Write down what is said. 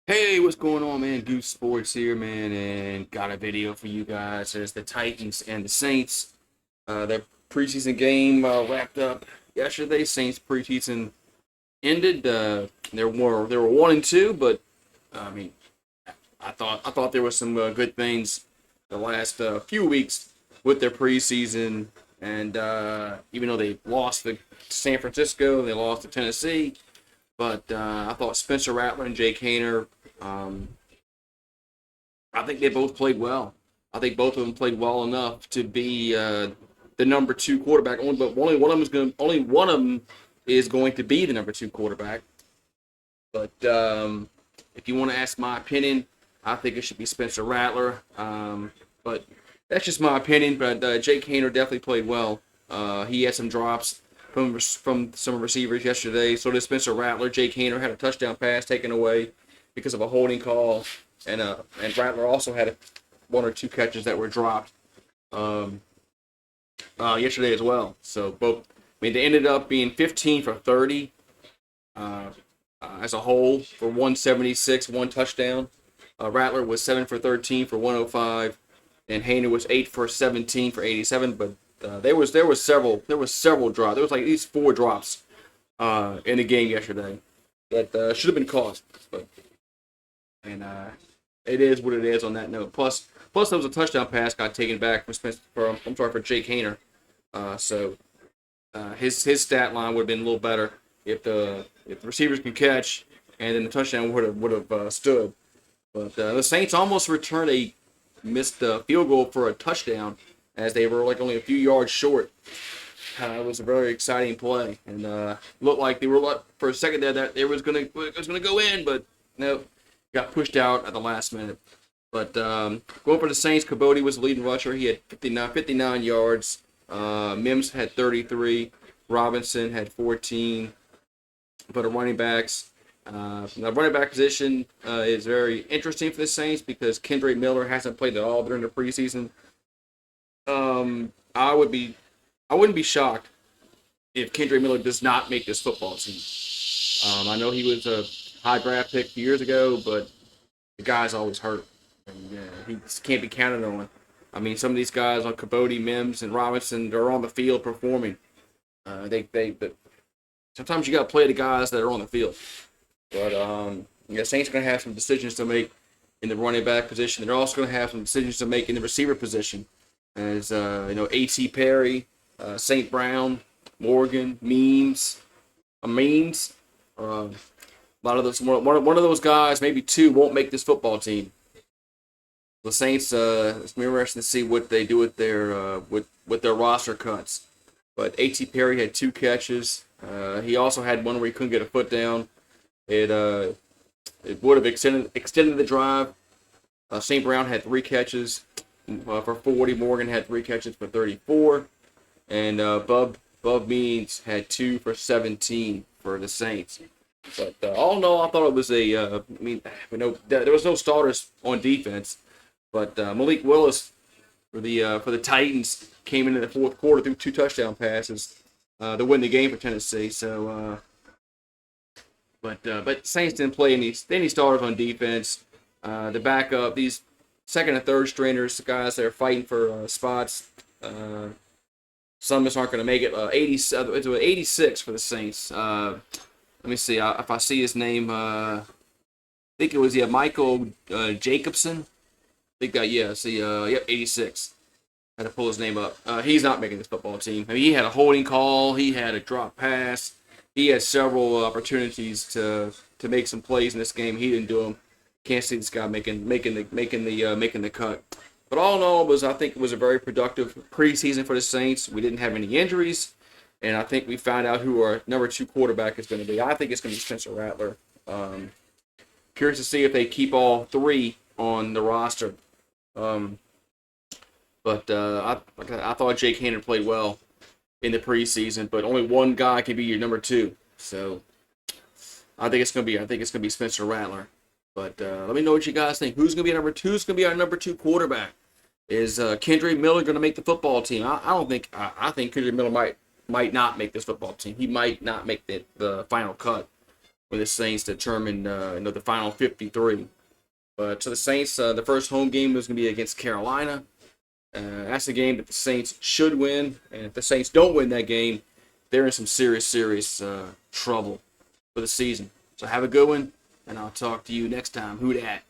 Hey, what's going on, man? GooseSports here, man, and got a video for you guys. As the Titans and the Saints, their preseason game wrapped up yesterday. Saints preseason ended. They were 1-2, but I mean, I thought there was some good things the last few weeks with their preseason, and even though they lost to San Francisco, they lost to Tennessee, but I thought Spencer Rattler and Jake Haener. Um, I think they both played well. I think both of them played well enough to be the number two quarterback. Only one of them is going to be the number two quarterback. But if you want to ask my opinion, I think it should be Spencer Rattler. But that's just my opinion. But Jake Haener definitely played well. He had some drops from some receivers yesterday. So did Spencer Rattler. Jake Haener had a touchdown pass taken away because of a holding call, and Rattler also had one or two catches that were dropped um, yesterday as well. So both, I mean, they ended up being 15 for 30 uh, as a whole for 176, one touchdown. Rattler was 7 for 13 for 105, and Haener was 8 for 17 for 87. But there was several drops. There was like at least four drops in the game yesterday that should have been caught, but and it is what it is on that note. Plus there was a touchdown pass got taken back for Jake Haener. His stat line would have been a little better if the receivers can catch, and then the touchdown would have stood. But the Saints almost returned a missed field goal for a touchdown as they were like only a few yards short. It was a very exciting play, and looked like they were for a second there that it was gonna go in, but no, got pushed out at the last minute. But going for the Saints, Caboti was the leading rusher. He had 59 yards. Mims had 33. Robinson had 14. For the running backs, the running back position is very interesting for the Saints because Kendrick Miller hasn't played at all during the preseason. Um, I would be, I wouldn't be shocked if Kendrick Miller does not make this football team. I know he was a high draft pick a few years ago, but the guy's always hurt. And, he just can't be counted on. I mean, some of these guys on Cabote, Mims, and Robinson, they're on the field performing. But sometimes you got to play the guys that are on the field. But yeah, Saints are going to have some decisions to make in the running back position. They're also going to have some decisions to make in the receiver position. As A.T. Perry, St. Brown, Morgan, Means. A lot of those, one of those guys, maybe two, won't make this football team. The Saints, it's gonna be interesting to see what they do with their roster cuts. But A.T. Perry had two catches. He also had one where he couldn't get a foot down. It would have extended the drive. St. Brown had three catches for 40. Morgan had three catches for 34, and Bub Means had two for 17 for the Saints. But all in all, I thought it was there was no starters on defense, but Malik Willis for the Titans came into the fourth quarter through two touchdown passes to win the game for Tennessee. So, but Saints didn't play any starters on defense. The backup, these second and third stringers, the guys that are fighting for spots. Some of us aren't going to make it. It's 86 for the Saints. Let me see if I see his name. I think it was Michael Jacobson. I think that yep, 86. Had to pull his name up. He's not making this football team. I mean, he had a holding call. He had a drop pass. He had several opportunities to make some plays in this game. He didn't do them. Can't see this guy making the cut. But all in all, I think it was a very productive preseason for the Saints. We didn't have any injuries, and I think we found out who our number two quarterback is going to be. I think it's going to be Spencer Rattler. Curious to see if they keep all three on the roster. But I thought Jake Haener played well in the preseason, but only one guy can be your number two. So I think it's gonna be Spencer Rattler. But let me know what you guys think. Who's gonna be number two? Who's gonna be our number two quarterback? Is Kendrick Miller gonna make the football team? I don't think. I think Kendrick Miller might not make this football team. He might not make the final cut. when the Saints determine the final 53. But to the Saints, the first home game was going to be against Carolina. That's a game that the Saints should win, and if the Saints don't win that game, they're in some serious trouble for the season. So have a good one, and I'll talk to you next time. Who dat?